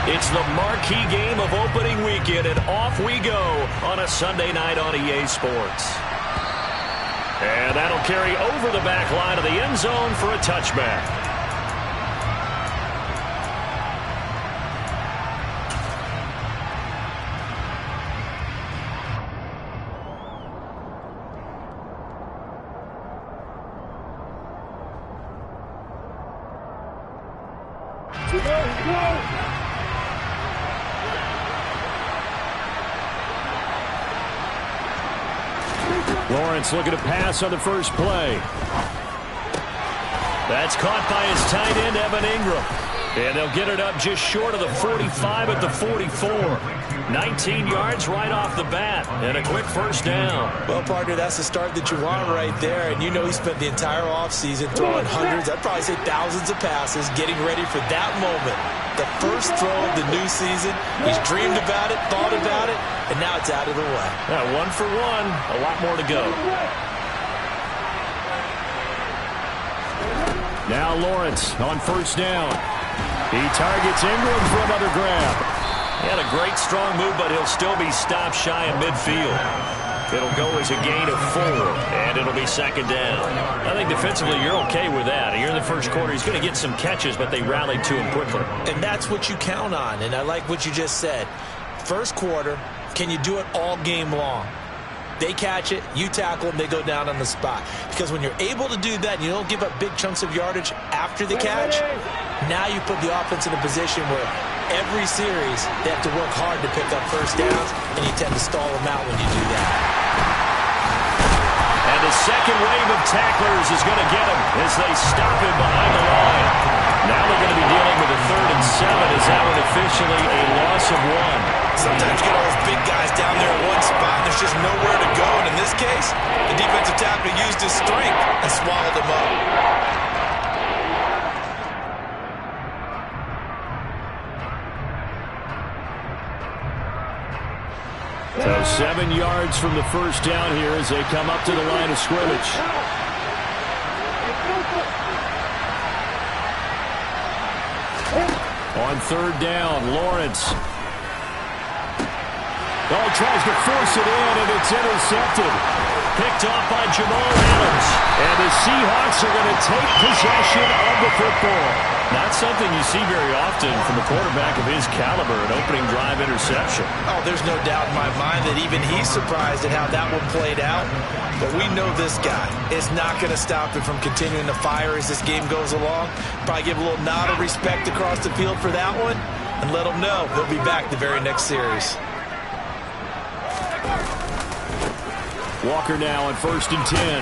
It's the marquee game of opening weekend, and off we go on a Sunday night on EA Sports. And that'll carry over the back line of the end zone for a touchback. Lawrence looking to pass on the first play. That's caught by his tight end, Evan Ingram. And they'll get it up just short of the 45 at the 44. 19 yards right off the bat. And a quick first down. Well, partner, that's the start that you want right there. And you know he spent the entire offseason throwing hundreds, I'd probably say thousands of passes, getting ready for that moment. The first throw of the new season. He's dreamed about it, thought about it, and now it's out of the way. Yeah, 1 for 1. A lot more to go. Now Lawrence on first down. He targets Ingram for another grab. He had a great strong move, but he'll still be stopped shy of midfield. It'll go as a gain of 4, and it'll be second down. I think defensively you're okay with that. Here in the first quarter, he's going to get some catches, but they rallied to him quickly. And that's what you count on, and I like what you just said. First quarter, can you do it all game long? They catch it, you tackle them, they go down on the spot. Because when you're able to do that and you don't give up big chunks of yardage after the catch, now you put the offense in a position where every series they have to work hard to pick up first downs, and you tend to stall them out when you do that. And the second wave of tacklers is going to get him as they stop him behind the line. Now they're going to be dealing with a 3rd and 7 as that one officially a loss of 1. Sometimes you get all those big guys down there in one spot, and there's just nowhere to go. And in this case, the defensive tackle used his strength and swallowed him up. So 7 yards from the first down here as they come up to the line of scrimmage. On 3rd down, Lawrence. Oh, tries to force it in, and it's intercepted. Picked off by Jamal Adams. And the Seahawks are going to take possession of the football. Not something you see very often from a quarterback of his caliber, an opening drive interception. Oh, there's no doubt in my mind that even he's surprised at how that one played out. But we know this guy is not going to stop him from continuing to fire as this game goes along. Probably give a little nod of respect across the field for that one and let him know he'll be back the very next series. Walker now on 1st and 10.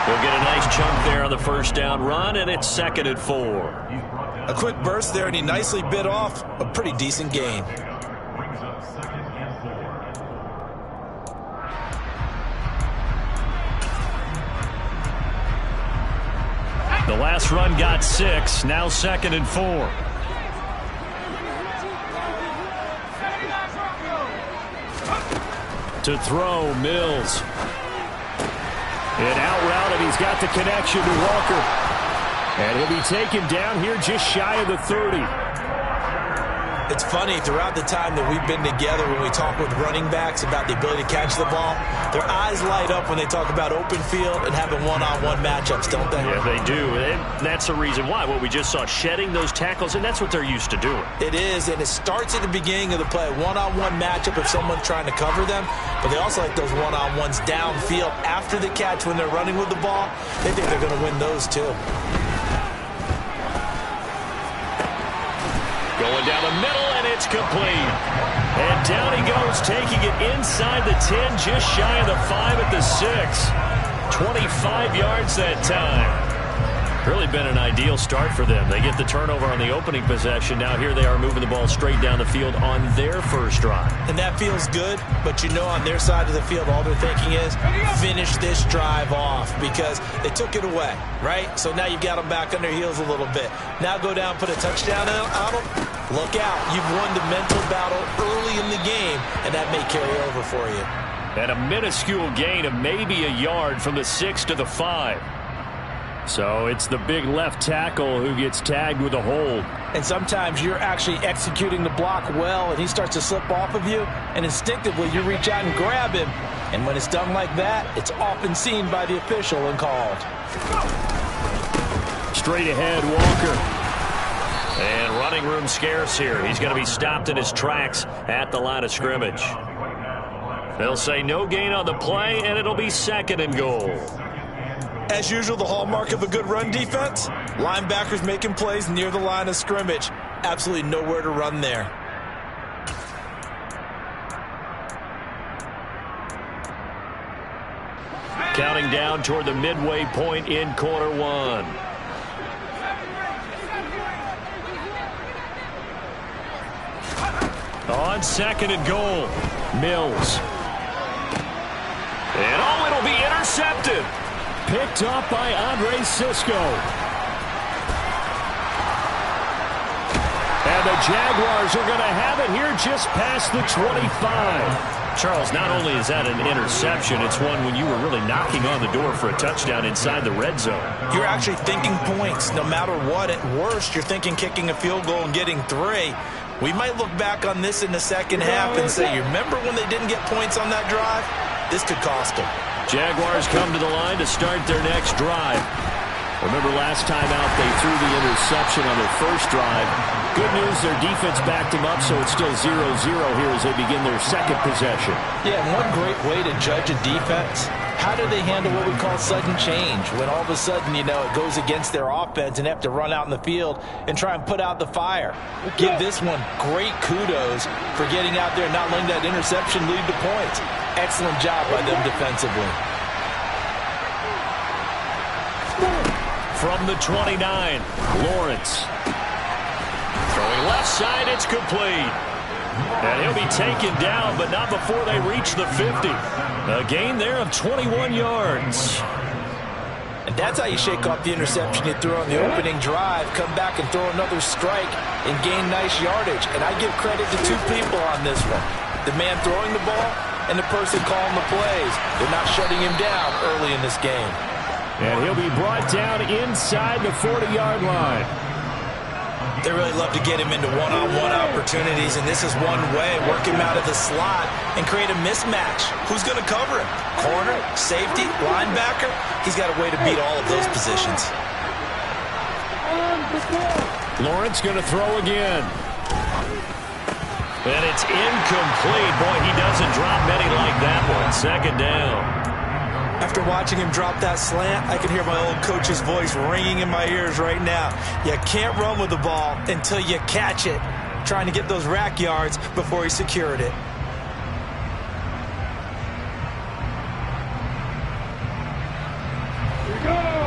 He'll get a nice chunk there on the first down run, and it's 2nd and 4. A quick burst there, and he nicely bit off a pretty decent gain. The last run got 6, now 2nd and 4. To throw, Mills. An out route, and he's got the connection to Walker. And he'll be taken down here just shy of the 30. It's funny, throughout the time that we've been together, when we talk with running backs about the ability to catch the ball, their eyes light up when they talk about open field and having one-on-one matchups, don't they? Yeah, they do. And that's the reason why. What we just saw, shedding those tackles, and that's what they're used to doing. It is, and it starts at the beginning of the play. One-on-one matchup if someone's trying to cover them, but they also like those one-on-ones downfield after the catch when they're running with the ball. They think they're going to win those too. Going down the middle, and it's complete. And down he goes, taking it inside the 10, just shy of the 5 at the 6. 25 yards that time. Really been an ideal start for them. They get the turnover on the opening possession. Now here they are moving the ball straight down the field on their first drive. And that feels good, but you know on their side of the field, all they're thinking is finish this drive off because they took it away, right? So now you've got them back on their heels a little bit. Now go down, put a touchdown on them. Look out. You've won the mental battle early in the game, and that may carry over for you. And a minuscule gain of maybe a yard from the 6 to the 5. So it's the big left tackle who gets tagged with a hold. And sometimes you're actually executing the block well, and he starts to slip off of you, and instinctively you reach out and grab him. And when it's done like that, it's often seen by the official and called. Straight ahead, Walker. And running room scarce here. He's going to be stopped in his tracks at the line of scrimmage. They'll say no gain on the play, and it'll be 2nd and goal. As usual, the hallmark of a good run defense, linebackers making plays near the line of scrimmage. Absolutely nowhere to run there. Counting down toward the midway point in quarter 1. On 2nd and goal, Mills. And oh, it'll be intercepted. Picked off by Andre Sisco. And the Jaguars are going to have it here just past the 25. Charles, not only is that an interception, it's one when you were really knocking on the door for a touchdown inside the red zone. You're actually thinking points. No matter what, at worst, you're thinking kicking a field goal and getting 3. We might look back on this in the second half and say, you remember when they didn't get points on that drive? This could cost them. Jaguars come to the line to start their next drive. Remember last time out they threw the interception on their first drive. Good news, their defense backed them up, so it's still 0-0 here as they begin their second possession. Yeah, and one great way to judge a defense, how do they handle what we call sudden change? When all of a sudden, you know, it goes against their offense and they have to run out in the field and try and put out the fire. Give this one great kudos for getting out there and not letting that interception lead to points. Excellent job by them defensively. From the 29, Lawrence. Throwing left side, it's complete. And he'll be taken down, but not before they reach the 50. A gain there of 21 yards. And that's how you shake off the interception you threw on the opening drive, come back and throw another strike and gain nice yardage. And I give credit to 2 people on this one. The man throwing the ball and the person calling the plays. They're not shutting him down early in this game. And he'll be brought down inside the 40-yard line. They really love to get him into one-on-one opportunities, and this is one way, work him out of the slot and create a mismatch. Who's going to cover him? Corner, safety, linebacker? He's got a way to beat all of those positions. Lawrence going to throw again. And it's incomplete. Boy, he doesn't drop many like that one. 2nd down. After watching him drop that slant, I can hear my old coach's voice ringing in my ears right now. You can't run with the ball until you catch it. Trying to get those rack yards before he secured it.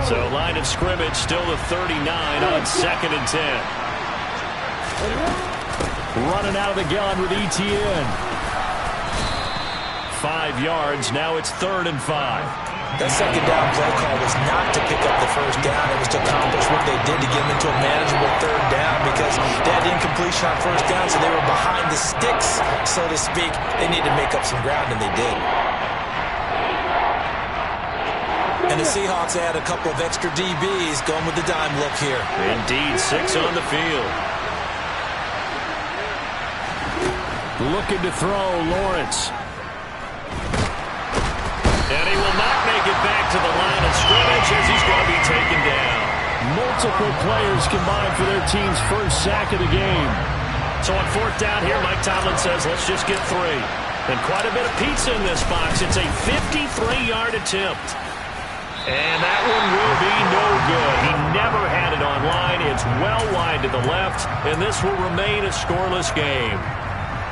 So line of scrimmage still the 39 on 2nd and 10. Running out of the gun with ETN. 5 yards. Now it's 3rd and 5. That 2nd down play call was not to pick up the 1st down. It was to accomplish what they did to get them into a manageable 3rd down because they had incompletion on 1st down, so they were behind the sticks, so to speak. They needed to make up some ground, and they did. And the Seahawks add a couple of extra DBs going with the dime look here. Indeed, 6 on the field. Looking to throw, Lawrence. And he will not make it back to the line of scrimmage as he's going to be taken down. Multiple players combined for their team's first sack of the game. So on 4th down here, Mike Tomlin says, let's just get 3. And quite a bit of pizza in this box. It's a 53-yard attempt. And that one will be no good. He never had it on line. It's well wide to the left, and this will remain a scoreless game.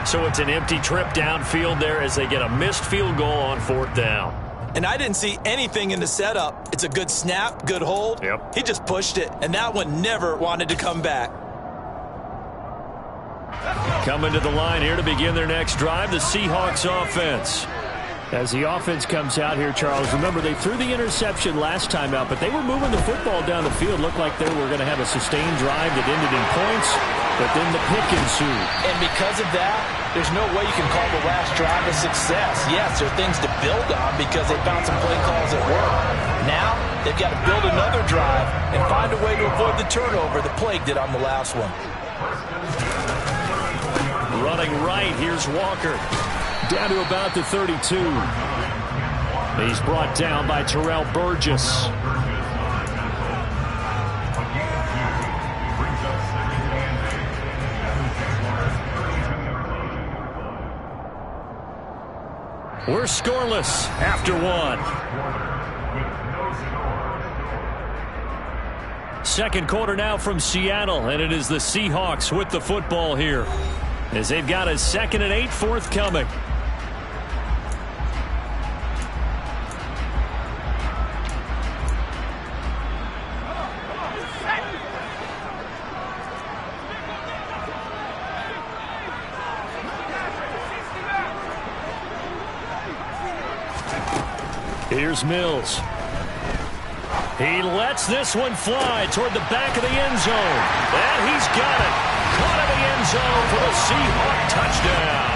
So it's an empty trip downfield there as they get a missed field goal on 4th down. And I didn't see anything in the setup. It's a good snap, good hold. Yep. He just pushed it, and that one never wanted to come back. Coming to the line here to begin their next drive, the Seahawks offense. As the offense comes out here, Charles, remember they threw the interception last time out, but they were moving the football down the field. Looked like they were going to have a sustained drive that ended in points, but then the pick ensued. And because of that, there's no way you can call the last drive a success. Yes, there are things to build on because they found some play calls that work. Now, They've got to build another drive and find a way to avoid the turnover the Plague did on the last one. Running right, here's Walker. Down to about the 32. He's brought down by Terrell Burgess. We're scoreless after one. Second quarter now from Seattle, and it is the Seahawks with the football here, as they've got a 2nd and 8 forthcoming. Here's Mills. He lets this one fly toward the back of the end zone. And he's got it. Caught in the end zone for the Seahawk touchdown.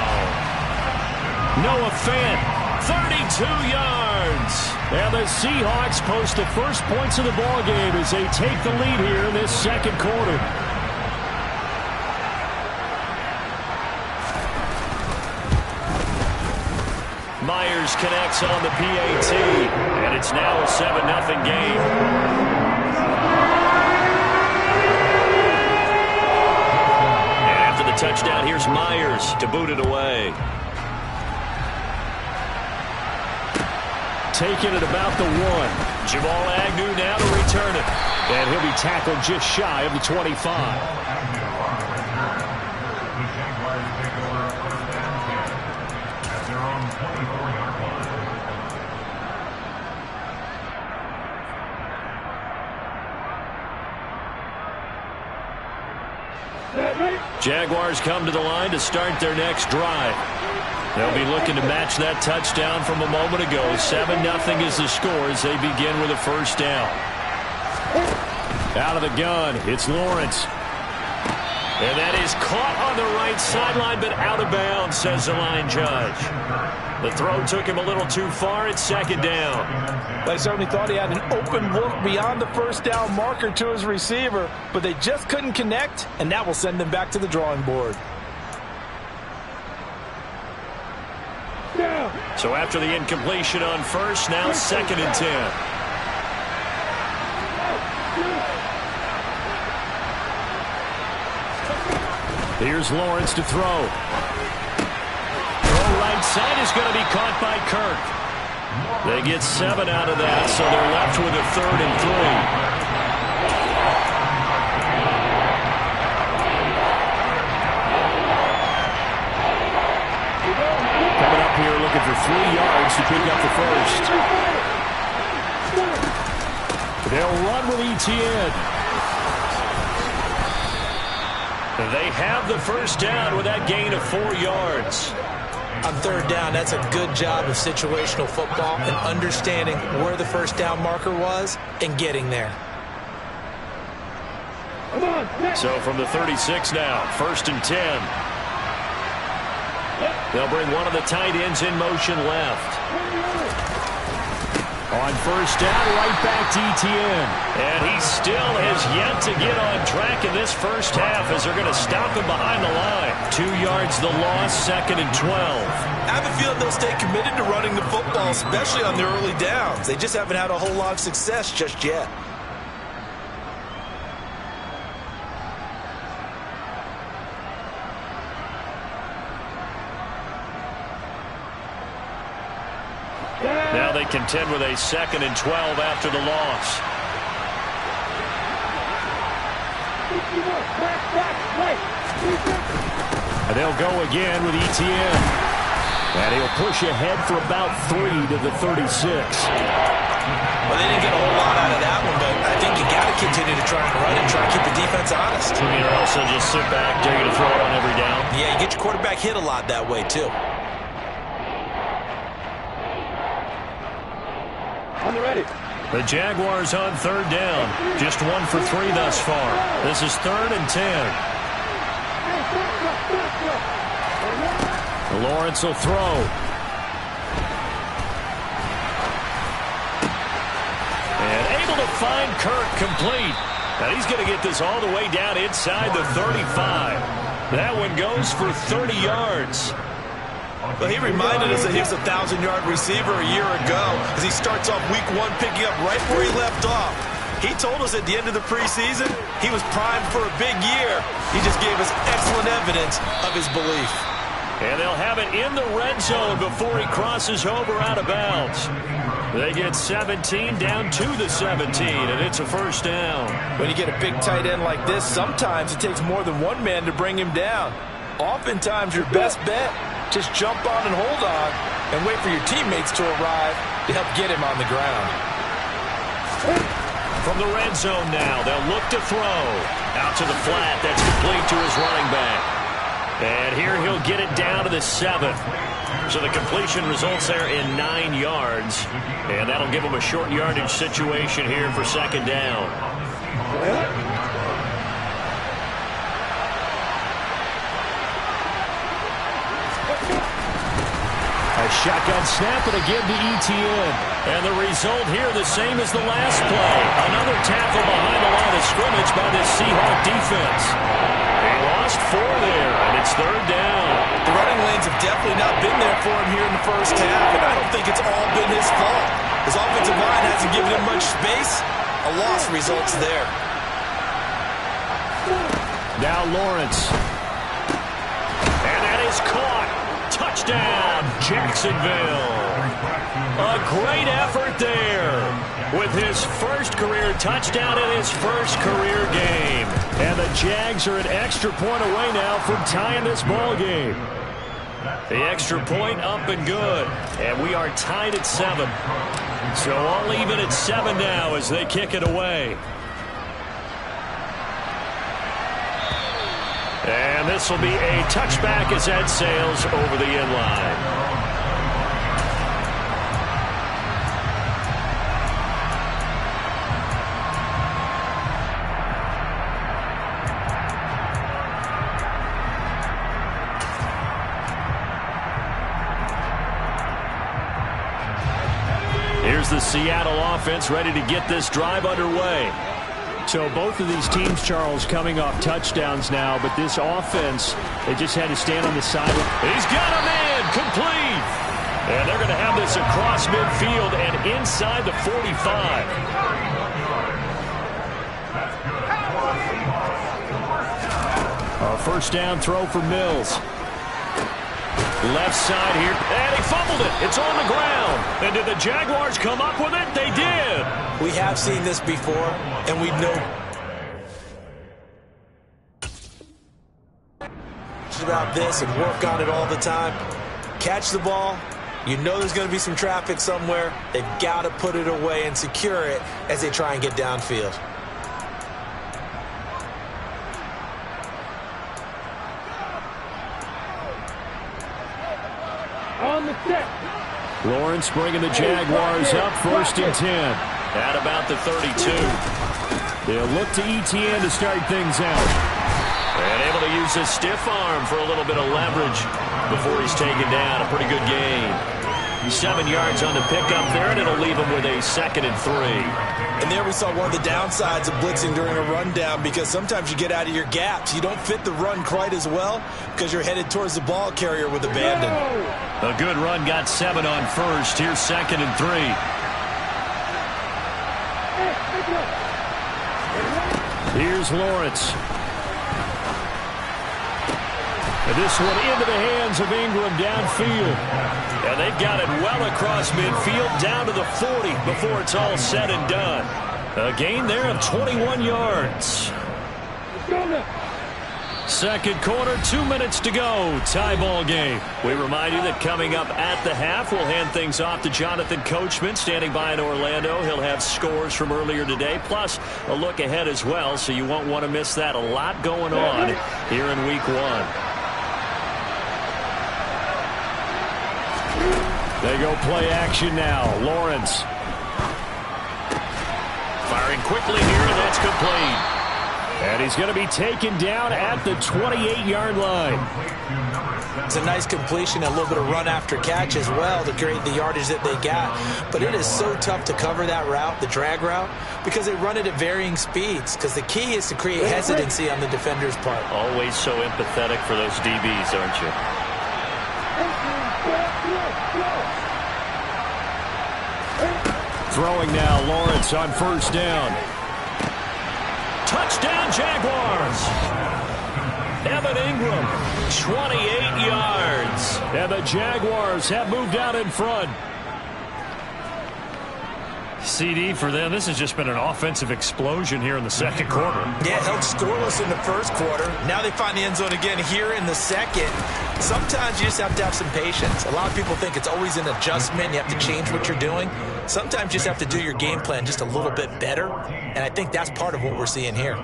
Noah Fant, 32 yards. And the Seahawks post the first points of the ballgame as they take the lead here in this second quarter. Myers connects on the PAT, and it's now a 7-0 game. And after the touchdown, here's Myers to boot it away. Taking it about the 1. Jamal Agnew now to return it. And he'll be tackled just shy of the 25. Jaguars come to the line to start their next drive. They'll be looking to match that touchdown from a moment ago. 7-0 is the score as they begin with a first down. Out of the gun, it's Lawrence. And that is caught on the right sideline, but out of bounds, says the line judge. The throw took him a little too far. It's 2nd down. They certainly thought he had an open look beyond the first down marker to his receiver, but they just couldn't connect, and that will send them back to the drawing board. So after the incompletion on first, now 2nd and 10. Here's Lawrence to throw. Throw right side is going to be caught by Kirk. They get 7 out of that, so they're left with a 3rd and 3. Coming up here looking for 3 yards to pick up the first. They'll run with ETN. They have the first down with that gain of 4 yards. On 3rd down, that's a good job of situational football and understanding where the first down marker was and getting there. So from the 36 now, 1st and 10. They'll bring one of the tight ends in motion left. On first down, right back to ETN. And he still has yet to get on track in this first half as they're going to stop him behind the line. 2 yards the loss, 2nd and 12. I have a feeling they'll stay committed to running the football, especially on their early downs. They just haven't had a whole lot of success just yet. Now they contend with a 2nd and 12 after the loss. And they'll go again with ETN. And he'll push ahead for about 3 to the 36. Well, they didn't get a whole lot out of that one, but I think you got to continue to try and run and try to keep the defense honest. I mean, or also just sit back, dare you to throw it on every down. Yeah, you get your quarterback hit a lot that way, too. The Jaguars on 3rd down. Just 1 for 3 thus far. This is 3rd and 10. Lawrence will throw. And find Kirk, complete. And he's going to get this all the way down inside the 35. That one goes for 30 yards. Well, he reminded us that he was a 1,000-yard receiver a year ago as he starts off week 1 picking up right where he left off. He told us at the end of the preseason he was primed for a big year. He just gave us excellent evidence of his belief. And they'll have it in the red zone before he crosses over out of bounds. They get 17 down to the 17, and it's a first down. When you get a big tight end like this, sometimes it takes more than one man to bring him down. Oftentimes, your best bet, just jump on and hold on and wait for your teammates to arrive to help get him on the ground. From the red zone now, they'll look to throw. Out to the flat, that's complete to his running back. And here he'll get it down to the 7. So the completion results there in 9 yards. And that'll give him a short yardage situation here for second down. A shotgun snap and again to ETN. And the result here the same as the last play. Another tackle behind the line of scrimmage by this Seahawks defense. They lost 4 there, and it's third down. The running lanes have definitely not been there for him here in the first half, and I don't think it's all been his fault. His offensive line hasn't given him much space. A loss results there. Now Lawrence. And that is caught. Touchdown, Jacksonville. A great effort there with his first career touchdown in his first career game. And the Jags are an extra point away now from tying this ball game. The extra point up and good. And we are tied at 7. So all even at 7 now as they kick it away. And this will be a touchback as that sails over the end line. Here's the Seattle offense ready to get this drive underway. So both of these teams, Charles, coming off touchdowns now, but this offense, they just had to stand on the side. He's got him in, complete. And they're going to have this across midfield and inside the 45. A first down throw for Mills. Left side here, and he fumbled it. It's on the ground. And did the Jaguars come up with it? They did. We have seen this before, and we know about this and work on it all the time. Catch the ball. You know there's going to be some traffic somewhere. They've got to put it away and secure it as they try and get downfield. On the set. Lawrence bringing the Jaguars up first and 10 at about the 32. They'll look to ETN to start things out. And able to use his stiff arm for a little bit of leverage before he's taken down. A pretty good gain. 7 yards on the pickup there, and it'll leave him with a 2nd and 3. And there we saw one of the downsides of blitzing during a rundown, because sometimes you get out of your gaps. You don't fit the run quite as well because you're headed towards the ball carrier with abandon. A good run, got 7 on first. Here's 2nd and 3. Here's Lawrence. And this one into the hands of Ingram downfield. And they've got it well across midfield down to the 40 before it's all said and done. A gain there of 21 yards. Second quarter, 2 minutes to go. Tie ball game. We remind you that coming up at the half, we'll hand things off to Jonathan Coachman, standing by in Orlando. He'll have scores from earlier today, plus a look ahead as well, so you won't want to miss that. A lot going on here in week 1. They go play action now. Lawrence. Firing quickly here, and that's complete. And he's going to be taken down at the 28-yard line. It's a nice completion, a little bit of run after catch as well to create the yardage that they got. But it is so tough to cover that route, the drag route, because they run it at varying speeds. Because the key is to create hesitancy on the defender's part. Always so empathetic for those DBs, aren't you? Throwing now, Lawrence on first down. Touchdown, Jaguars. Evan Ingram, 28 yards. And the Jaguars have moved out in front. CD for them. This has just been an offensive explosion here in the second quarter. Yeah, held scoreless in the first quarter. Now they find the end zone again here in the second. Sometimes you just have to have some patience. A lot of people think it's always an adjustment. You have to change what you're doing. Sometimes you just have to do your game plan just a little bit better. And I think that's part of what we're seeing here.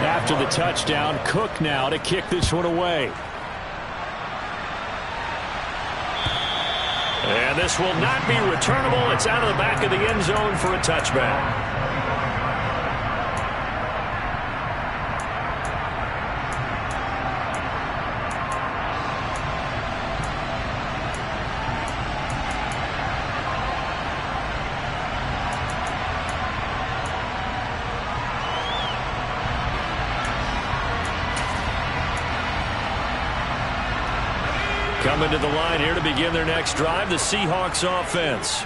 After the touchdown, Cook now to kick this one away. And this will not be returnable. It's out of the back of the end zone for a touchback. Coming to the line here to begin their next drive, the Seahawks offense.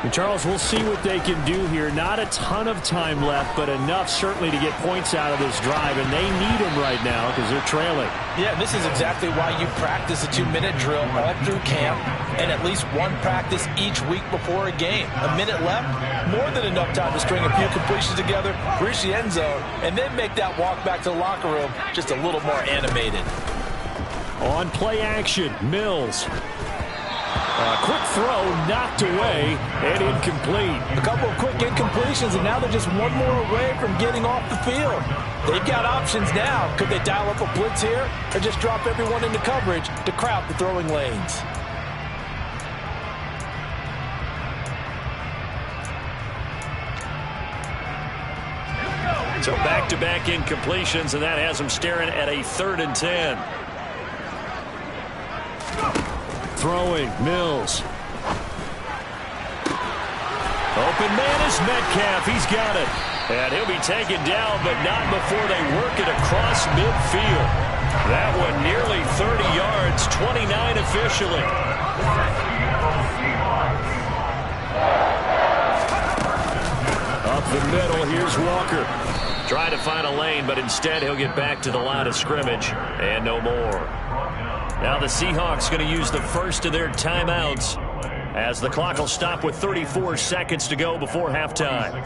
And Charles, we'll see what they can do here. Not a ton of time left, but enough certainly to get points out of this drive, and they need them right now because they're trailing. Yeah, this is exactly why you practice a 2-minute drill all through camp and at least one practice each week before a game. A minute left, more than enough time to string a few completions together, reach the end zone, and then make that walk back to the locker room just a little more animated. On play action, Mills. A quick throw knocked away and incomplete. A couple of quick incompletions, and now they're just one more away from getting off the field. They've got options now. Could they dial up a blitz here or just drop everyone into coverage to crowd the throwing lanes? So back-to-back incompletions, and that has them staring at a 3rd and 10. Throwing, Mills. Open man is Metcalf. He's got it. And he'll be taken down, but not before they work it across midfield. That one nearly 30 yards, 29 officially. Up the middle, here's Walker. Trying to find a lane, but instead he'll get back to the line of scrimmage and no more. Now the Seahawks going to use the first of their timeouts as the clock will stop with 34 seconds to go before halftime.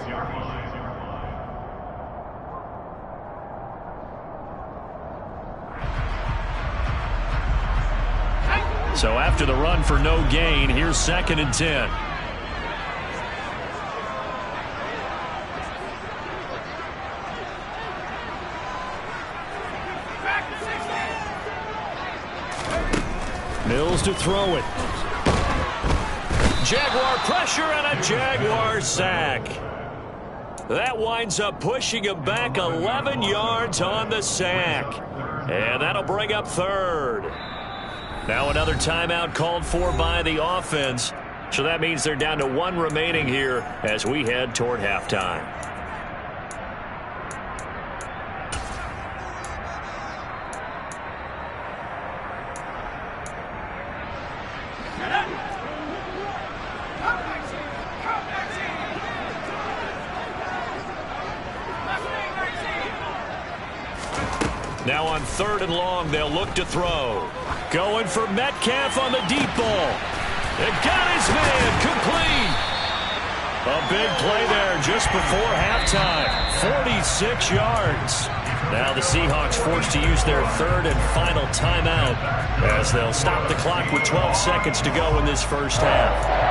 So after the run for no gain, here's 2nd and 10. Mills to throw it. Jaguar pressure and a Jaguar sack. That winds up pushing him back 11 yards on the sack. And that'll bring up 3rd. Now another timeout called for by the offense. So that means they're down to 1 remaining here as we head toward halftime. Now on 3rd and long, they'll look to throw. Going for Metcalf on the deep ball. It got his man complete. A big play there just before halftime. 46 yards. Now the Seahawks forced to use their 3rd and final timeout as they'll stop the clock with 12 seconds to go in this first half.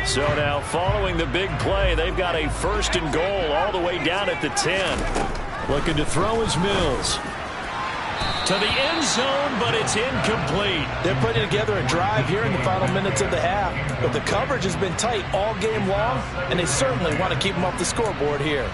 So now following the big play, they've got a 1st and goal all the way down at the 10. Looking to throw is Mills. To the end zone, but it's incomplete. They're putting together a drive here in the final minutes of the half, but the coverage has been tight all game long, and they certainly want to keep them off the scoreboard here.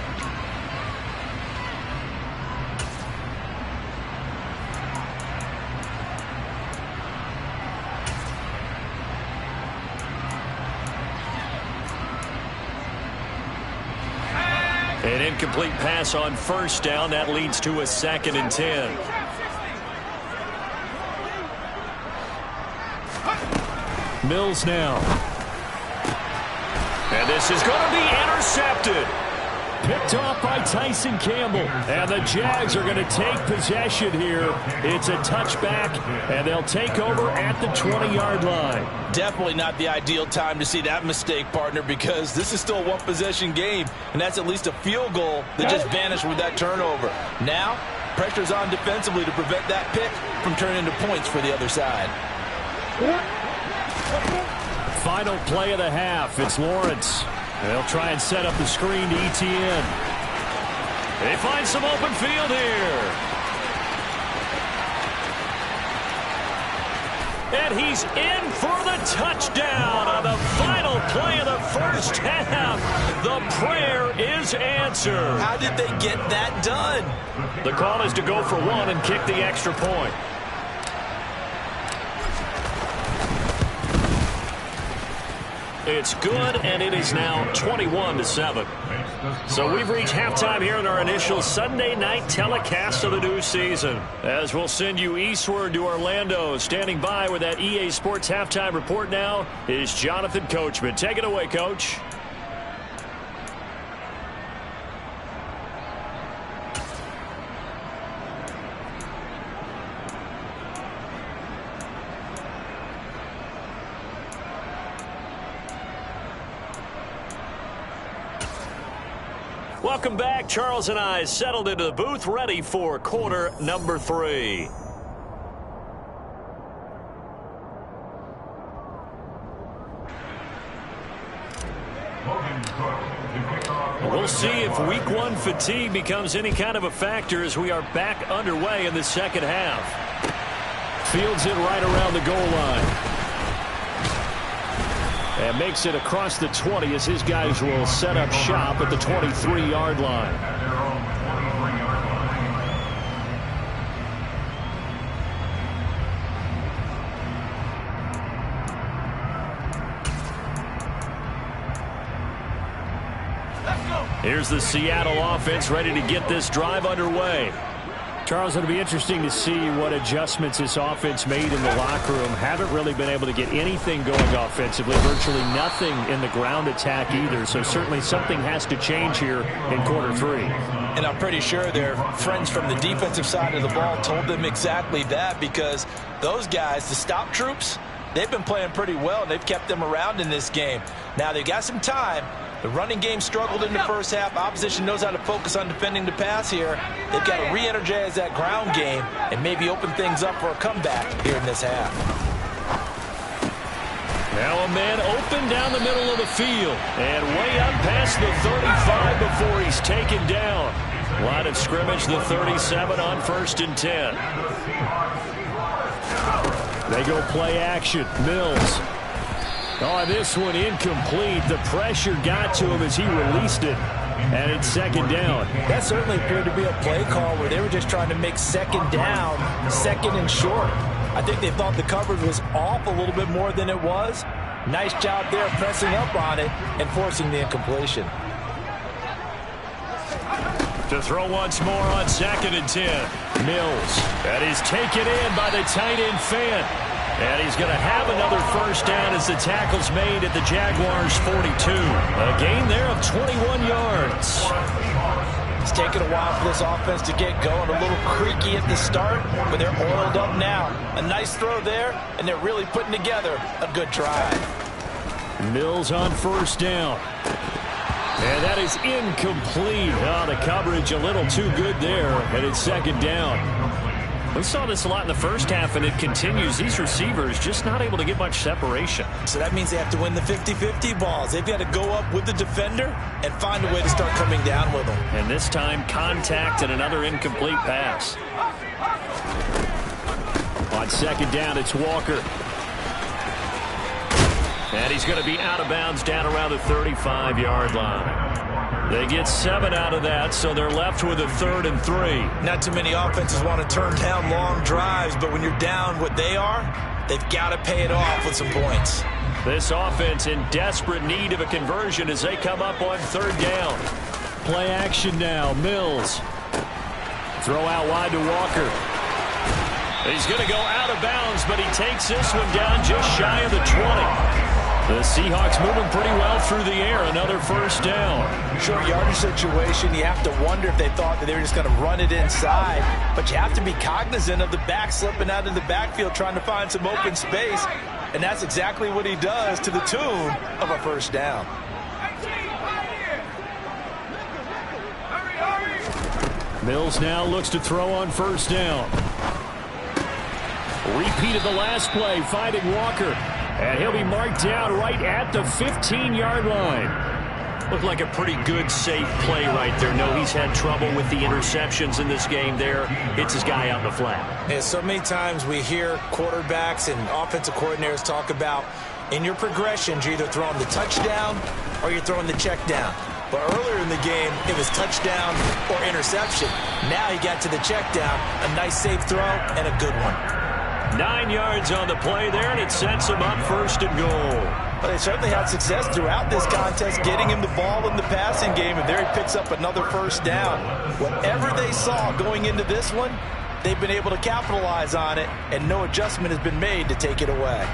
An incomplete pass on 1st down. That leads to a 2nd and 10. Mills now. And this is going to be intercepted. Picked off by Tyson Campbell. And the Jags are going to take possession here. It's a touchback, and they'll take over at the 20-yard line. Definitely not the ideal time to see that mistake, partner, because this is still a one-possession game, and that's at least a field goal that just vanished with that turnover. Now, pressure's on defensively to prevent that pick from turning into points for the other side. Final play of the half. It's Lawrence. They'll try and set up the screen to ETN. They find some open field here. And he's in for the touchdown on the final play of the 1st half. The prayer is answered. How did they get that done? The call is to go for 1 and kick the extra point. It's good, and it is now 21-7. So we've reached halftime here in our initial Sunday night telecast of the new season. As we'll send you eastward to Orlando. Standing by with that EA Sports halftime report now is Jonathan Coachman. Take it away, Coach. Welcome back. Charles and I settled into the booth, ready for quarter number 3. We'll see if week 1 fatigue becomes any kind of a factor as we are back underway in the 2nd half. Fields it right around the goal line. And makes it across the 20 as his guys will set up shop at the 23-yard line. Here's the Seattle offense ready to get this drive underway. Charles, it'll be interesting to see what adjustments this offense made in the locker room. Haven't really been able to get anything going offensively. Virtually nothing in the ground attack either. So certainly something has to change here in quarter 3. And I'm pretty sure their friends from the defensive side of the ball told them exactly that, because those guys, the stop troops, they've been playing pretty well, and they've kept them around in this game. Now, they've got some time. The running game struggled in the first half. Opposition knows how to focus on defending the pass here. They've got to re-energize that ground game and maybe open things up for a comeback here in this half. Now a man open down the middle of the field and way up past the 35 before he's taken down. Line of scrimmage, the 37 on 1st and 10. They go play action. Mills. Oh, this one incomplete. The pressure got to him as he released it. And it's 2nd down. That certainly appeared to be a play call where they were just trying to make 2nd down, 2nd and short. I think they thought the coverage was off a little bit more than it was. Nice job there pressing up on it and forcing the incompletion. To throw once more on 2nd and 10. Mills. And he's taken in by the tight end Fan. And he's going to have another 1st down as the tackle's made at the Jaguars' 42. A gain there of 21 yards. It's taken a while for this offense to get going. A little creaky at the start, but they're oiled up now. A nice throw there, and they're really putting together a good drive. Mills on 1st down. And that is incomplete. Oh, the coverage a little too good there, and it's 2nd down. We saw this a lot in the first half, and it continues. These receivers just not able to get much separation. So that means they have to win the 50-50 balls. They've got to go up with the defender and find a way to start coming down with them. And this time, contact and another incomplete pass. On second down, it's Walker. And he's going to be out of bounds down around the 35-yard line. They get 7 out of that, so they're left with a 3rd and 3. Not too many offenses want to turn down long drives, but when you're down what they are, they've got to pay it off with some points. This offense in desperate need of a conversion as they come up on 3rd down. Play action now, Mills. Throw out wide to Walker. He's going to go out of bounds, but he takes this one down just shy of the 20. The Seahawks moving pretty well through the air. Another 1st down. Short yardage situation, you have to wonder if they thought that they were just going to run it inside. But you have to be cognizant of the back slipping out of the backfield trying to find some open space. And that's exactly what he does to the tune of a 1st down. Mills now looks to throw on 1st down. Repeat of the last play, finding Walker. And he'll be marked down right at the 15-yard line. Looked like a pretty good, safe play right there. No, he's had trouble with the interceptions in this game there. Hits his guy out in the flat. Yeah, so many times we hear quarterbacks and offensive coordinators talk about in your progressions, you're either throwing the touchdown or you're throwing the check down. But earlier in the game, it was touchdown or interception. Now he got to the check down, a nice safe throw and a good one. 9 yards on the play there, and it sets him up 1st and goal. Well, they certainly had success throughout this contest, getting him the ball in the passing game, and there he picks up another 1st down. Whatever they saw going into this one, they've been able to capitalize on it, and no adjustment has been made to take it away.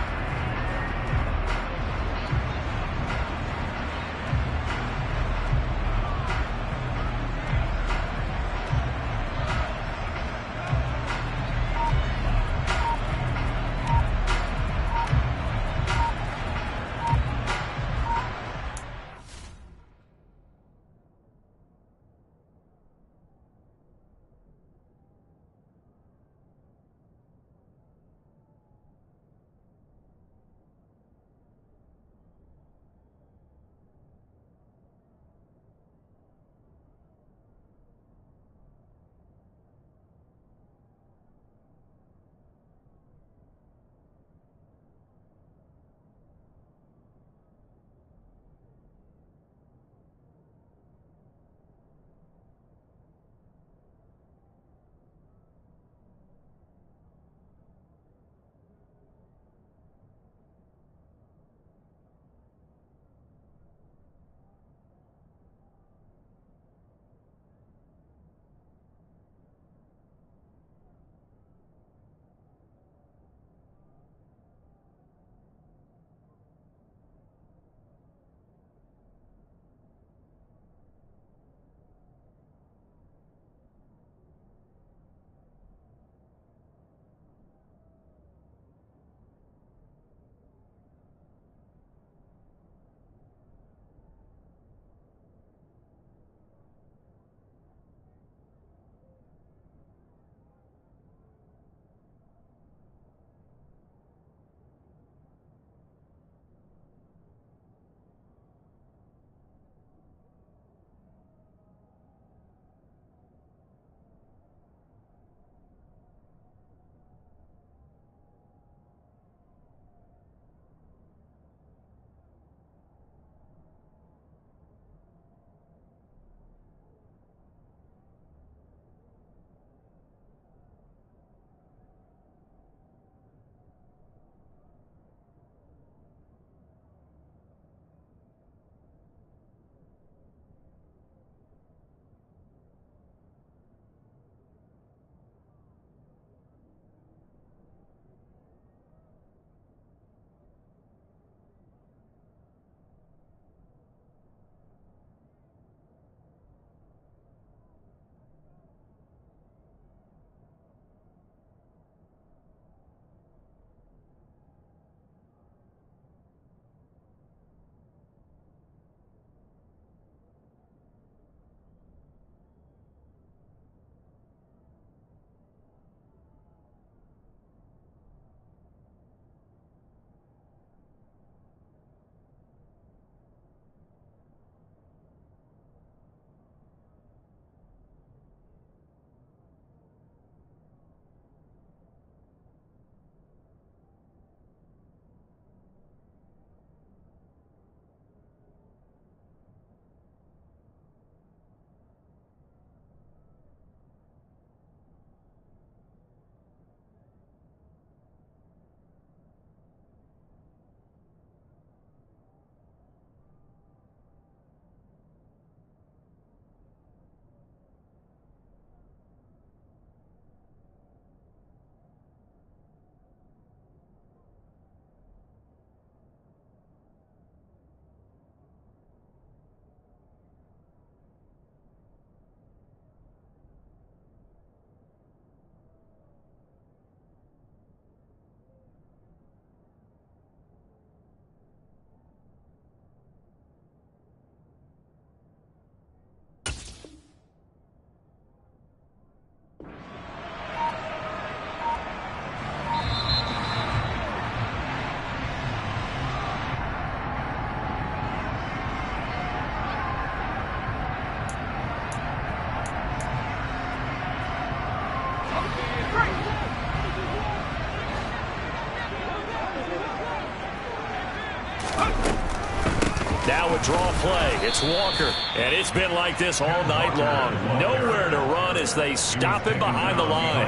a draw play. It's Walker. And it's been like this all night long. Nowhere to run as they stop him behind the line.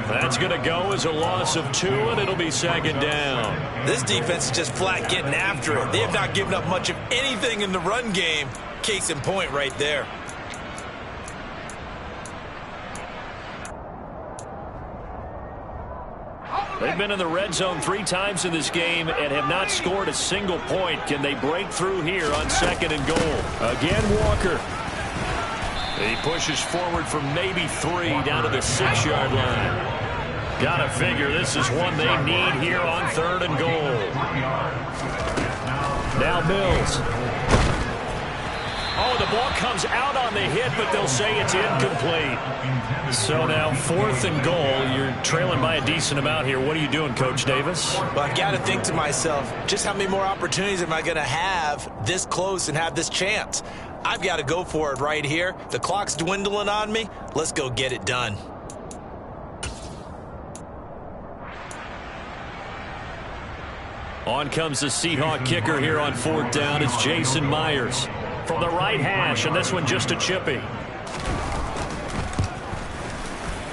That's going to go as a loss of 2, and it'll be second down. This defense is just flat getting after it. They have not given up much of anything in the run game. Case in point right there. They've been in the red zone 3 times in this game and have not scored a single point. Can they break through here on 2nd and goal? Again, Walker. He pushes forward for maybe 3 down to the 6-yard line. Gotta figure this is one they need here on 3rd and goal. Now Mills. Oh, the ball comes out on the hit, but they'll say it's incomplete. So now 4th and goal. You're trailing by a decent amount here. What are you doing, Coach Davis? Well, I've got to think to myself, just how many more opportunities am I going to have this close and have this chance? I've got to go for it right here. The clock's dwindling on me. Let's go get it done. On comes the Seahawk kicker here on 4th down. It's Jason Myers from the right hash, and this one just a chippy.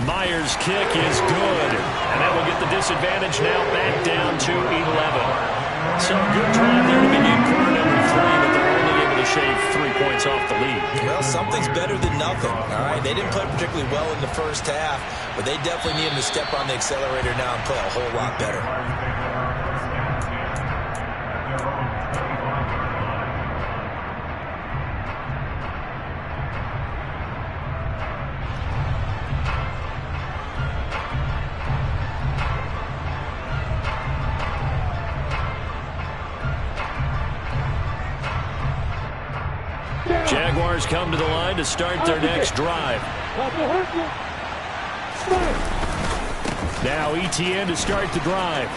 Myers' kick is good, and that will get the disadvantage now back down to 11. So good drive there to begin quarter number 3, but they're only able to shave 3 points off the lead. Well, something's better than nothing, all right? They didn't play particularly well in the first half, but they definitely need them to step on the accelerator now and play a whole lot better. Jaguars come to the line to start their next drive. Now ETN to start the drive.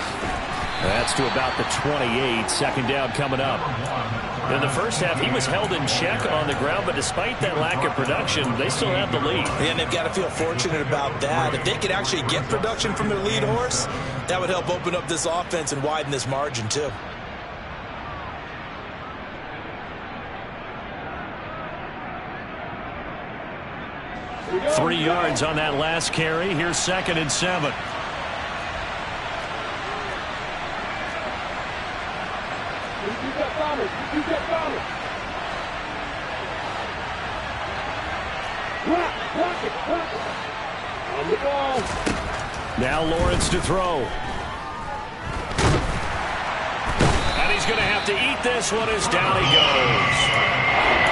That's to about the 28. 2nd down coming up. In the first half, he was held in check on the ground, but despite that lack of production, they still have the lead. And they've got to feel fortunate about that. If they could actually get production from their lead horse, that would help open up this offense and widen this margin too. Three yards on that last carry. Here's 2nd and 7. Now Lawrence to throw. And he's going to have to eat this one as down he goes.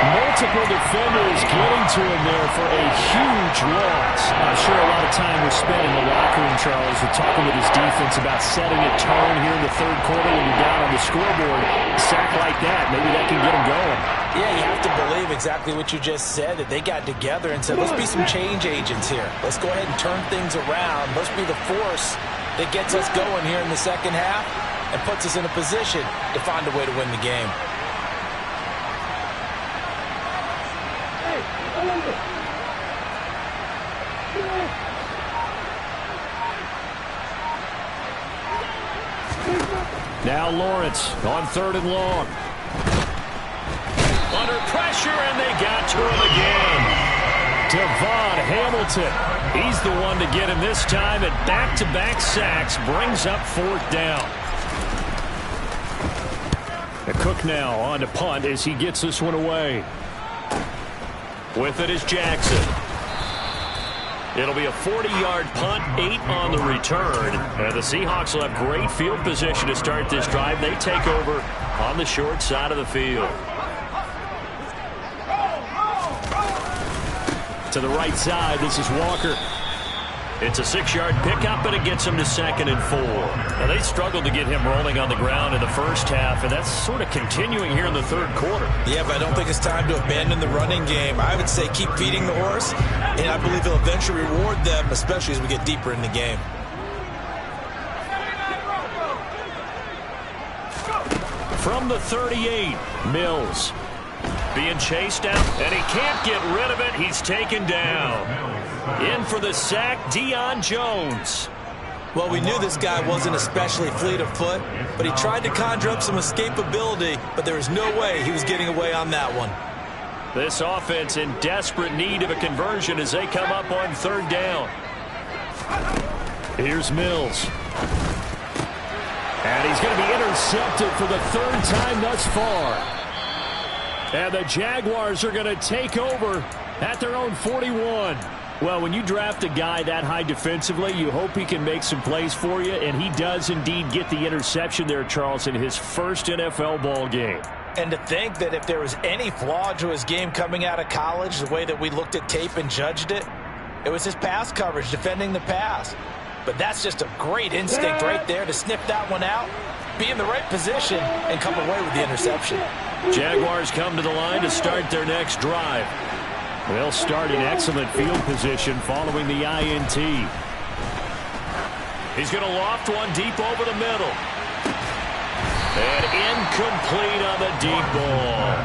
Multiple defenders getting to him there for a huge loss. I'm sure a lot of time was spent in the locker room, Charles, with talking with his defense about setting a tone here in the 3rd quarter when you're down on the scoreboard. A sack like that, maybe that can get him going. Yeah, you have to believe exactly what you just said, that they got together and said, let's be some change agents here. Let's go ahead and turn things around. Let's be the force that gets us going here in the 2nd half and puts us in a position to find a way to win the game. Now Lawrence on 3rd and long. Under pressure, and they got to him again. Devon Hamilton. He's the one to get him this time, and back-to-back sacks brings up 4th down. Cook now on to punt as he gets this one away. With it is Jackson. It'll be a 40-yard punt, 8 on the return. And the Seahawks will have great field position to start this drive. They take over on the short side of the field. To the right side, this is Walker. It's a 6-yard pickup, and it gets him to 2nd and 4. Now, they struggled to get him rolling on the ground in the first half, and that's sort of continuing here in the 3rd quarter. Yeah, but I don't think it's time to abandon the running game. I would say keep feeding the horse, and I believe he'll eventually reward them, especially as we get deeper in the game. From the 38, Mills being chased out, and he can't get rid of it. He's taken down. In for the sack, Deion Jones. Well, we knew this guy wasn't especially fleet of foot, but he tried to conjure up some escapability, but there was no way he was getting away on that one. This offense in desperate need of a conversion as they come up on third down. Here's Mills. And he's going to be intercepted for the third time thus far. And the Jaguars are going to take over at their own 41. Well, when you draft a guy that high defensively, you hope he can make some plays for you, and he does indeed get the interception there, Charles, in his first NFL ball game. And to think that if there was any flaw to his game coming out of college, the way that we looked at tape and judged it, it was his pass coverage, defending the pass. But that's just a great instinct right there to snip that one out, be in the right position, and come away with the interception. Jaguars come to the line to start their next drive. They'll start in excellent field position following the INT. He's going to loft one deep over the middle. And incomplete on the deep ball.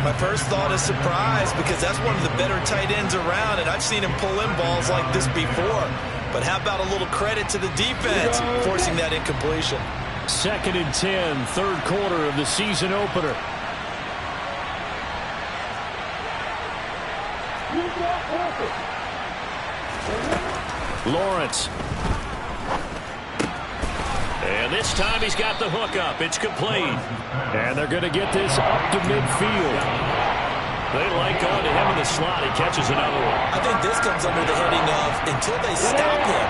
My first thought is surprise, because that's one of the better tight ends around, and I've seen him pull in balls like this before. But how about a little credit to the defense forcing that incompletion? 2nd and 10, third quarter of the season opener. Lawrence. And this time he's got the hook up. It's complete. And they're going to get this up to midfield. They like going to him in the slot. He catches another one. I think this comes under the heading of, until they stop him,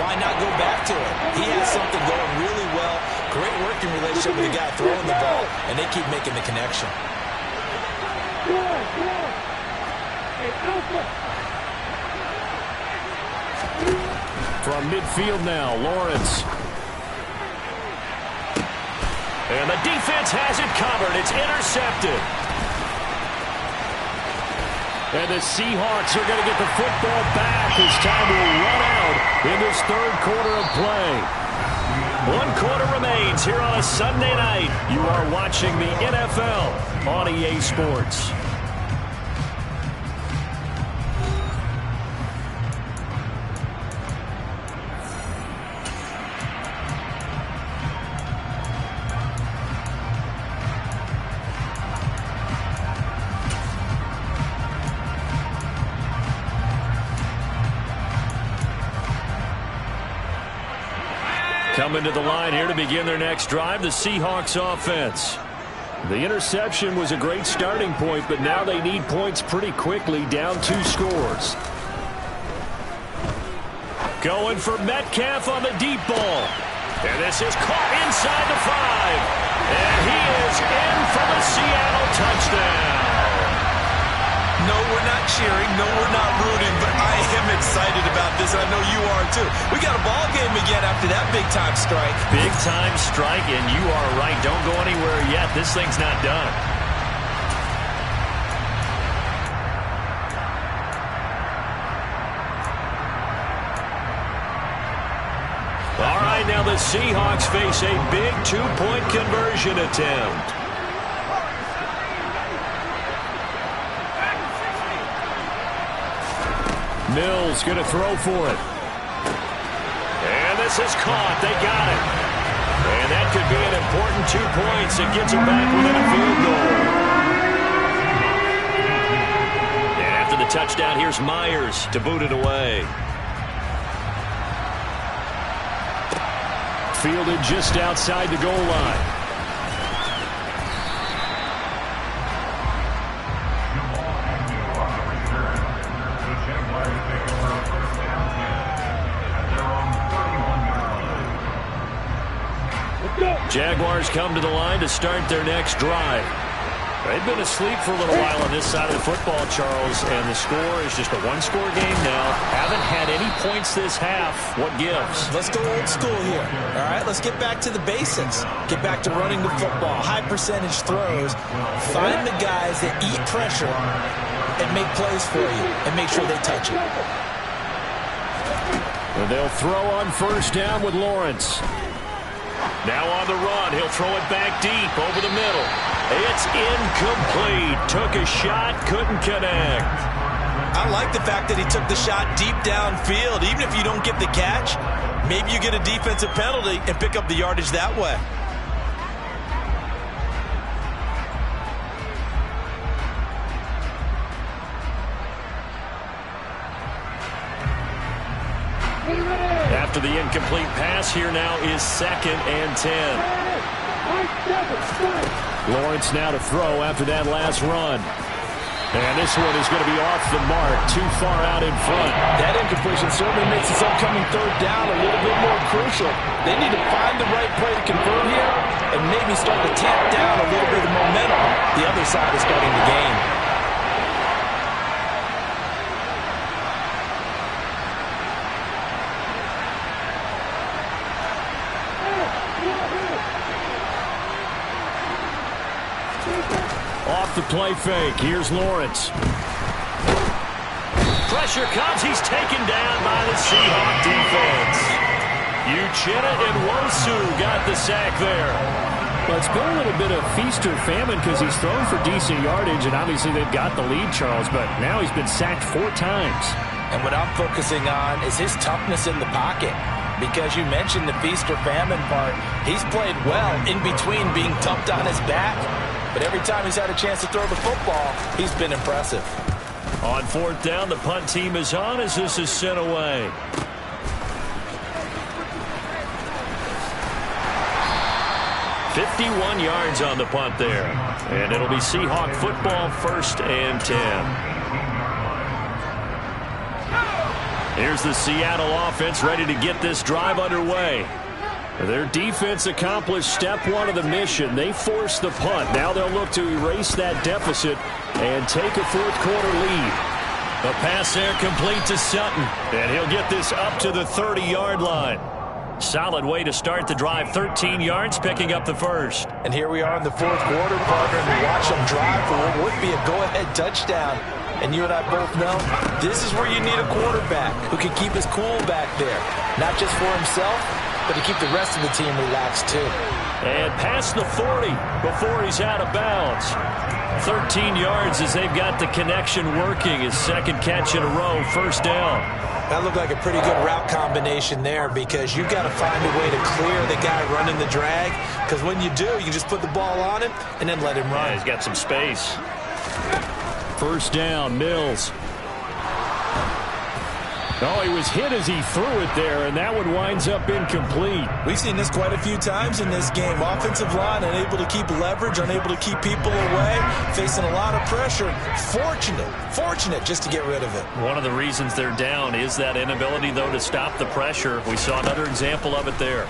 why not go back to it? He has something going really well. Great working relationship with the guy throwing the ball, and they keep making the connection. From midfield now, Lawrence. And the defense has it covered. It's intercepted. And the Seahawks are going to get the football back as time will run out in this third quarter of play. 1 quarter remains here on a Sunday night. You are watching the NFL on EA Sports. Coming to the line here to begin their next drive, the Seahawks offense. The interception was a great starting point, but now they need points pretty quickly, down 2 scores. Going for Metcalf on the deep ball. And this is caught inside the 5. And he is in for the Seattle touchdown. No, we're not cheering. No, we're not rooting, but I am excited about this, and I know you are too. We got a ball game again after that big-time strike. Big-time strike, and you are right. Don't go anywhere yet. This thing's not done. All right, now the Seahawks face a big 2-point conversion attempt. Mills going to throw for it. And this is caught. They got it. And that could be an important 2 points. It gets them back within a field goal. And after the touchdown, here's Myers to boot it away. Fielded just outside the goal line. Jaguars come to the line to start their next drive. They've been asleep for a little while on this side of the football, Charles, and the score is just a 1-score game now. Haven't had any points this half. What gives? Let's go old school here. All right, let's get back to the basics. Get back to running the football, high percentage throws. Find the guys that eat pressure and make plays for you and make sure they touch it. And they'll throw on first down with Lawrence. Now on the run, he'll throw it back deep over the middle. It's incomplete. Took a shot, couldn't connect. I like the fact that he took the shot deep downfield. Even if you don't get the catch, maybe you get a defensive penalty and pick up the yardage that way. After the incomplete pass, here now is 2nd and 10. Lawrence now to throw after that last run. And this one is going to be off the mark, too far out in front. That incompletion certainly makes this upcoming 3rd down a little bit more crucial. They need to find the right play to convert here and maybe start to tamp down a little bit of momentum. The other side is starting to gain. Off the play fake. Here's Lawrence. Pressure comes. He's taken down by the Seahawks defense. Uchenna and Wosu got the sack there. Well, it's been a little bit of feast or famine because he's thrown for decent yardage, and obviously they've got the lead, Charles, but now he's been sacked 4 times. And what I'm focusing on is his toughness in the pocket. Because you mentioned the feast or famine part. He's played well in between being dumped on his back. But every time he's had a chance to throw the football, he's been impressive. On 4th down, the punt team is on as this is sent away. "51 yards on the punt there. And it'll be Seahawk football, 1st and 10. Here's the Seattle offense ready to get this drive underway. Their defense accomplished step 1 of the mission. They forced the punt. Now they'll look to erase that deficit and take a 4th quarter lead. The pass there complete to Sutton. And he'll get this up to the 30-yard line. Solid way to start the drive. 13 yards, picking up the 1st. And here we are in the 4th quarter, partner, and we watch them drive for what would be a go-ahead touchdown. And you and I both know this is where you need a quarterback who can keep his cool back there. Not just for himself, but to keep the rest of the team relaxed too. And past the 40 before he's out of bounds. 13 yards as they've got the connection working. His 2nd catch in a row, 1st down. That looked like a pretty good route combination there because you've got to find a way to clear the guy running the drag. Because when you do, you just put the ball on him and then let him run. Yeah, he's got some space. 1st down, Mills. Oh, he was hit as he threw it there, and that one winds up incomplete. We've seen this quite a few times in this game. Offensive line unable to keep leverage, unable to keep people away, facing a lot of pressure. Fortunate just to get rid of it. One of the reasons they're down is that inability, though, to stop the pressure. We saw another example of it there.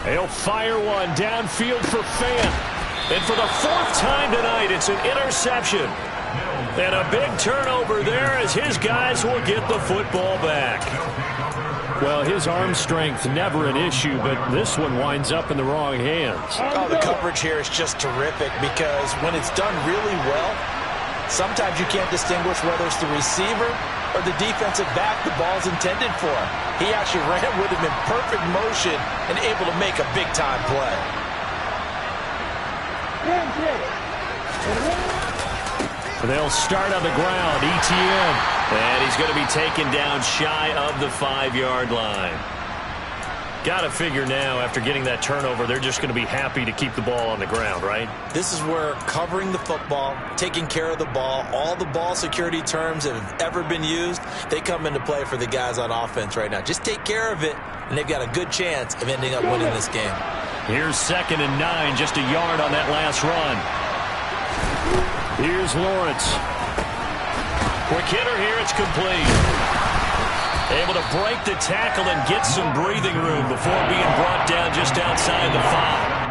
He'll fire one downfield for Fant. And for the 4th time tonight, it's an interception. And a big turnover there as his guys will get the football back. Well, his arm strength, never an issue, but this one winds up in the wrong hands. Oh, the coverage here is just terrific because when it's done really well, sometimes you can't distinguish whether it's the receiver or the defensive back the ball's intended for. He actually ran with him in perfect motion and able to make a big-time play. They'll start on the ground. ETN. And he's going to be taken down shy of the 5-yard line. Got to figure now, after getting that turnover, they're just going to be happy to keep the ball on the ground, right? This is where covering the football, taking care of the ball, all the ball security terms that have ever been used, they come into play for the guys on offense right now. Just take care of it, and they've got a good chance of ending up winning this game. Here's 2nd and 9, just a yard on that last run. Here's Lawrence. Quick hitter here, it's complete. Able to break the tackle and get some breathing room before being brought down just outside the 5.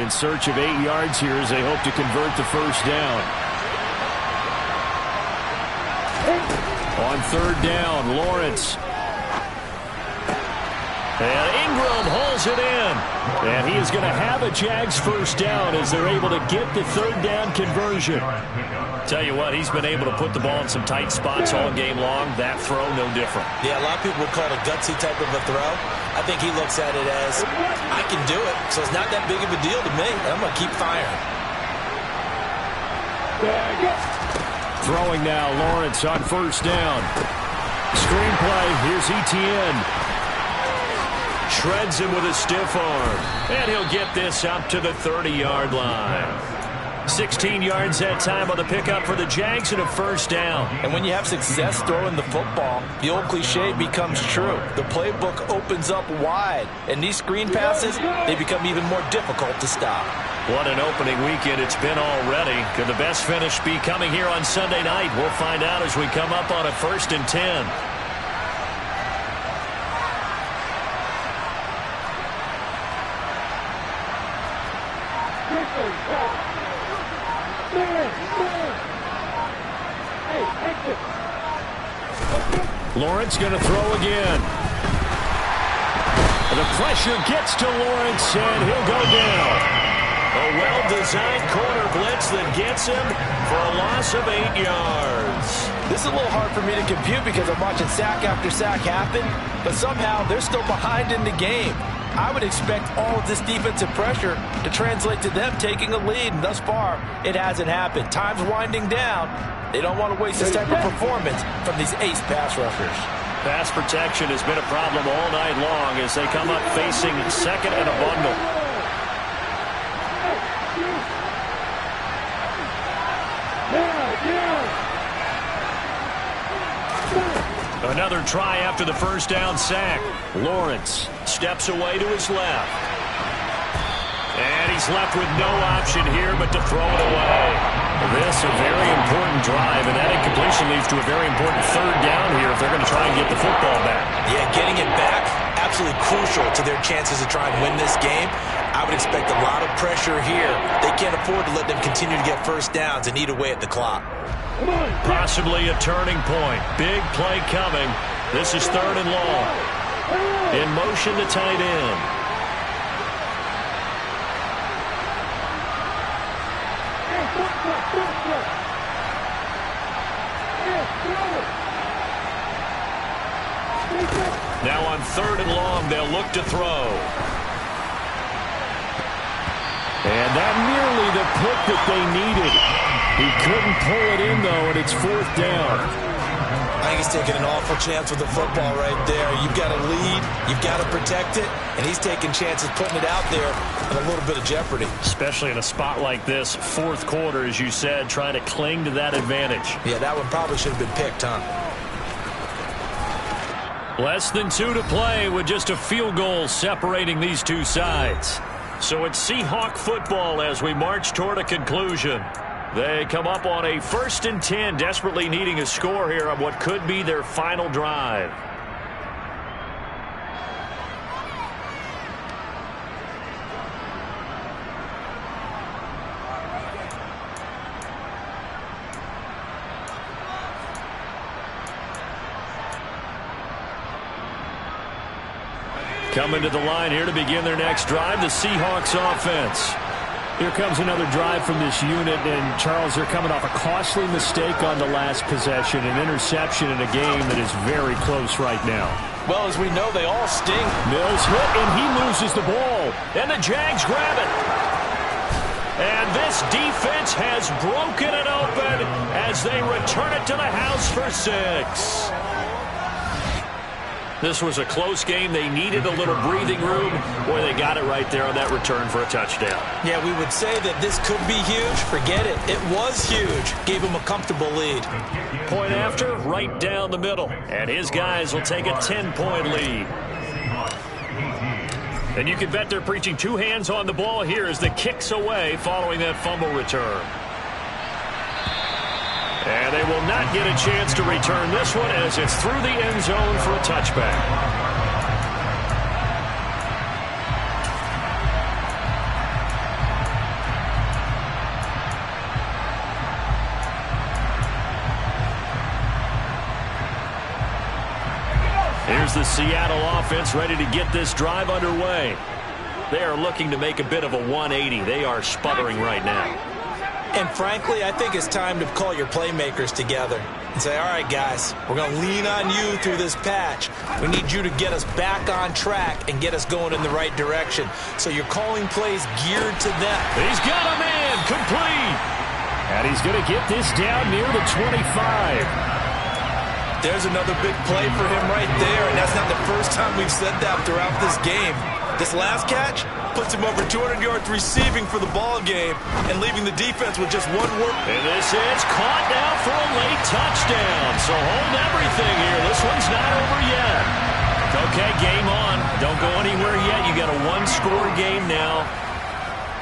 in search of 8 yards here as they hope to convert the first down. On third down, Lawrence. And Ingram hauls it in. And he is going to have a Jags first down as they're able to get the third down conversion. Tell you what, he's been able to put the ball in some tight spots all game long. That throw, no different. Yeah, a lot of people would call it a gutsy type of a throw. I think he looks at it as, I can do it, so it's not that big of a deal to me. I'm going to keep firing. Throwing now, Lawrence on first down. Screenplay, here's ETN. Shreds him with a stiff arm. And he'll get this up to the 30-yard line. 16 yards that time on the pickup for the Jags and a first down. And when you have success throwing the football, the old cliche becomes true. The playbook opens up wide. And these screen passes, they become even more difficult to stop. What an opening weekend it's been already. Could the best finish be coming here on Sunday night? We'll find out as we come up on a 1st and 10. Lawrence going to throw again. The pressure gets to Lawrence, and he'll go down. A well-designed corner blitz that gets him for a loss of 8 yards. This is a little hard for me to compute because I'm watching sack after sack happen, but somehow they're still behind in the game. I would expect all of this defensive pressure to translate to them taking a lead, and thus far, it hasn't happened. Time's winding down. They don't want to waste this type of performance from these ace pass rushers. Pass protection has been a problem all night long as they come up facing second and a bundle. Another try after the first down sack. Lawrence steps away to his left. And he's left with no option here but to throw it away. This a very important drive, and that incompletion leads to a very important third down here if they're going to try and get the football back. Yeah, getting it back, absolutely crucial to their chances to try and win this game. I would expect a lot of pressure here. They can't afford to let them continue to get first downs and eat away at the clock. Possibly a turning point. Big play coming. This is third and long. In motion to tight end. Now on third and long, they'll look to throw. And that nearly the pick that they needed. He couldn't pull it in, though, and it's fourth down. I think he's taking an awful chance with the football right there. You've got to lead, you've got to protect it, and he's taking chances putting it out there in a little bit of jeopardy. Especially in a spot like this, fourth quarter, as you said, trying to cling to that advantage. Yeah, that one probably should have been picked, huh? Less than 2 to play with just a field goal separating these two sides. So it's Seahawk football as we march toward a conclusion. They come up on a 1st and 10, desperately needing a score here on what could be their final drive. Coming to the line here to begin their next drive, the Seahawks offense. Here comes another drive from this unit, and Charles, they're coming off a costly mistake on the last possession, an interception in a game that is very close right now. Well, as we know, they all sting. Mills hit, and he loses the ball. And the Jags grab it. And this defense has broken it open as they return it to the house for 6. This was a close game. They needed a little breathing room. Boy, they got it right there on that return for a touchdown. Yeah, we would say that this could be huge. Forget it. It was huge. Gave him a comfortable lead. Point after, right down the middle. And his guys will take a 10-point lead. And you can bet they're preaching 2 hands on the ball here as the kick's away following that fumble return. And they will not get a chance to return this one as it's through the end zone for a touchback. here's the Seattle offense ready to get this drive underway. They are looking to make a bit of a 180. They are sputtering right now. And frankly, I think it's time to call your playmakers together and say, all right, guys, we're going to lean on you through this patch. We need you to get us back on track and get us going in the right direction. So you're calling plays geared to them. He's got a man complete. And he's going to get this down near the 25. There's another big play for him right there, and that's not the first time we've said that throughout this game. This last catch puts him over 200 yards receiving for the ball game and leaving the defense with just one work. And this is caught now for a late touchdown. So hold everything here. This one's not over yet. Okay, game on. Don't go anywhere yet. You got a one-score game now.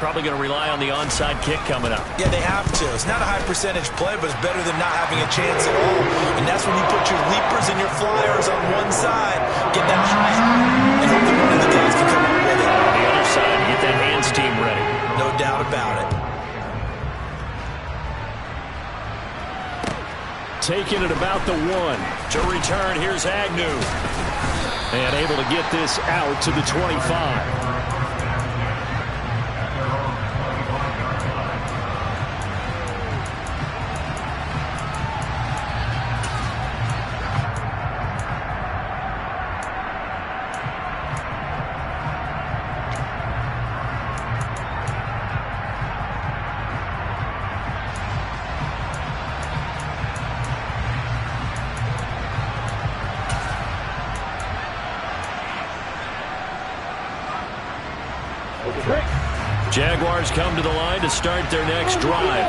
Probably going to rely on the onside kick coming up. Yeah, they have to. It's not a high-percentage play, but it's better than not having a chance at all. And that's when you put your leapers and your flyers on one side, get that high, and hope that one of the guys can come up with it. On the other side, get that hands team ready. No doubt about it. Taking it about the 1. To return, here's Agnew. And able to get this out to the 25. Jaguars come to the line to start their next drive.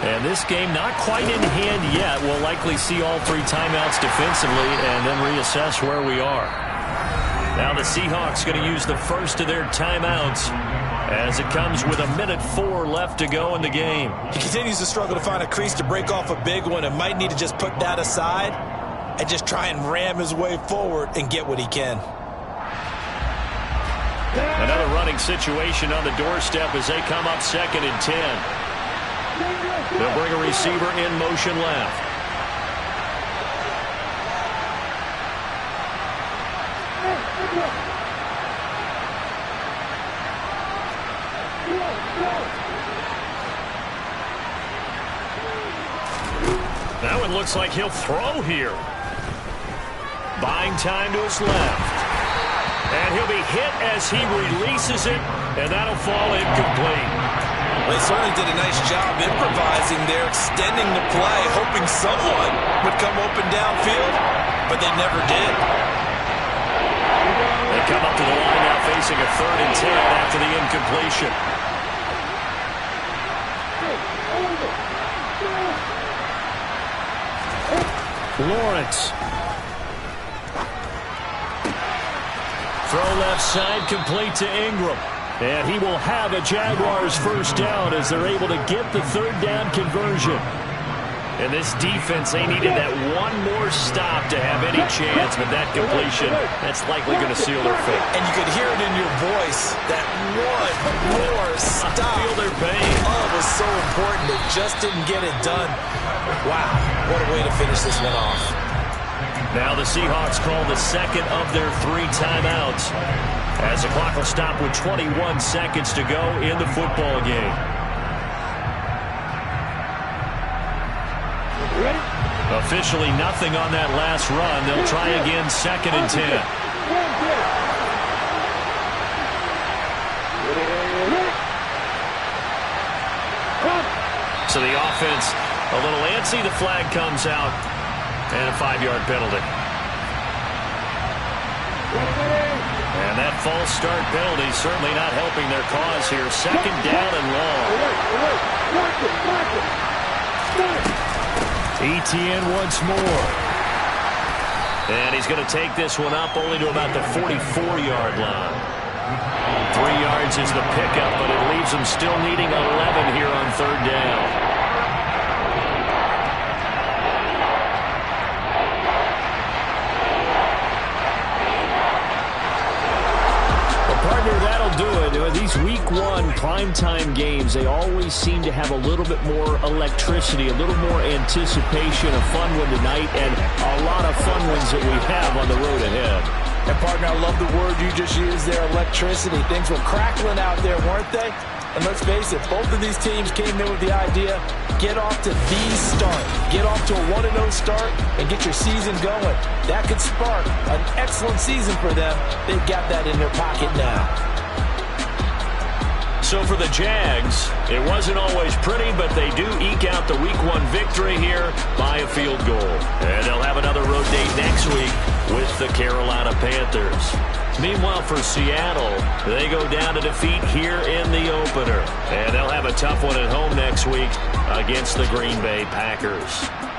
And this game not quite in hand yet. We'll likely see all 3 timeouts defensively and then reassess where we are. Now the Seahawks going to use the first of their timeouts as it comes with 1:04 left to go in the game. He continues to struggle to find a crease to break off a big one and might need to just put that aside and just try and ram his way forward and get what he can. Another running situation on the doorstep as they come up 2nd and 10. They'll bring a receiver in motion left. That one looks like he'll throw here. Buying time to his left. And he'll be hit as he releases it, and that'll fall incomplete. Well, they certainly did a nice job improvising there, extending the play, hoping someone would come open downfield, but they never did. They come up to the line now facing a 3rd and 10 after the incompletion. Lawrence. Throw left side, complete to Ingram. And he will have a Jaguars first down as they're able to get the 3rd down conversion. And this defense, they needed that one more stop to have any chance, but that completion, that's likely going to seal their fate. And you could hear it in your voice, that one more stop. Feel their pain. Oh, it was so important. They just didn't get it done. Wow, what a way to finish this one off. Now the Seahawks call the 2nd of their 3 timeouts as the clock will stop with 21 seconds to go in the football game. Officially nothing on that last run. They'll try again 2nd and 10. So the offense a little antsy. The flag comes out. And a 5-yard penalty. And that false start penalty certainly not helping their cause here. 2nd down and long. ETN once more. And he's going to take this one up only to about the 44-yard line. 3 yards is the pickup, but it leaves them still needing 11 here on 3rd down. That'll do it. These these week one primetime games, they always seem to have a little bit more electricity, a little more anticipation, a fun one tonight, and a lot of fun ones that we have on the road ahead. And, partner, I love the word you just used there, electricity. Things were crackling out there, weren't they? And let's face it, both of these teams came in with the idea, get off to the start. Get off to a 1-0 start and get your season going. That could spark an excellent season for them. They've got that in their pocket now. So for the Jags, it wasn't always pretty, but they do eke out the week one victory here by a field goal. And they'll have another road date next week with the Carolina Panthers. Meanwhile, for Seattle, they go down to defeat here in the opener. And they'll have a tough one at home next week against the Green Bay Packers.